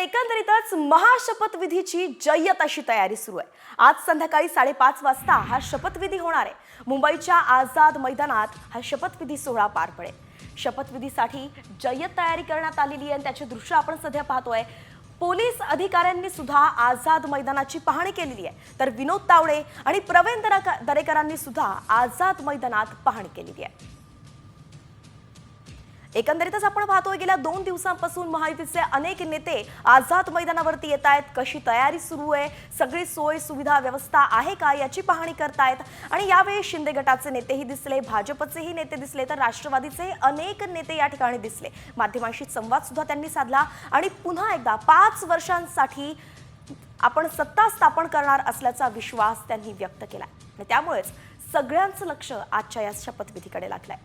एकंदरीतच महाशपथविधीची जय्यत अशी तयारी सुरू आहे। आज संध्याकाळी 5:30 वाजता हा शपथविधी होणार आहे। मुंबईच्या आझाद मैदानात हा शपथविधी सोहळा पार पडेल। शपथविधीसाठी जय्यत तयारी करण्यात आलेली आहे आणि त्याचे दृश्य आपण सध्या पाहतोय। पोलीस अधिकाऱ्यांनी सुद्धा आझाद मैदानाची पाहणी केलेली आहे, तर विनोद तावडे आणि प्रवीण दरेकरांनी सुद्धा आझाद मैदानात पाहणी केलेली आहे। एकंदरीतच आपण पाहतोय गेल्या 2 दिवसांपासून महायुतीचे अनेक नेते आझाद मैदानावरती येत आहेत। कशी तयारी सुरू आहे, सगळी सोय सुविधा व्यवस्था आहे का याची पाहणी करतायत। आणि यावेळी शिंदे गटाचे नेतेही दिसले, भाजपचेही नेते दिसले, तर राष्ट्रवादीचे अनेक नेते या ठिकाणी दिसले। माध्यमांशी संवाद सुद्धा त्यांनी साधला आणि पुन्हा एकदा 5 वर्षांसाठी आपण सत्ता स्थापन करणार असल्याचा विश्वास त्यांनी व्यक्त केला। आणि त्यामुळेच सगळ्यांचं लक्ष आजच्या या शपथविधीकडे लागलंय।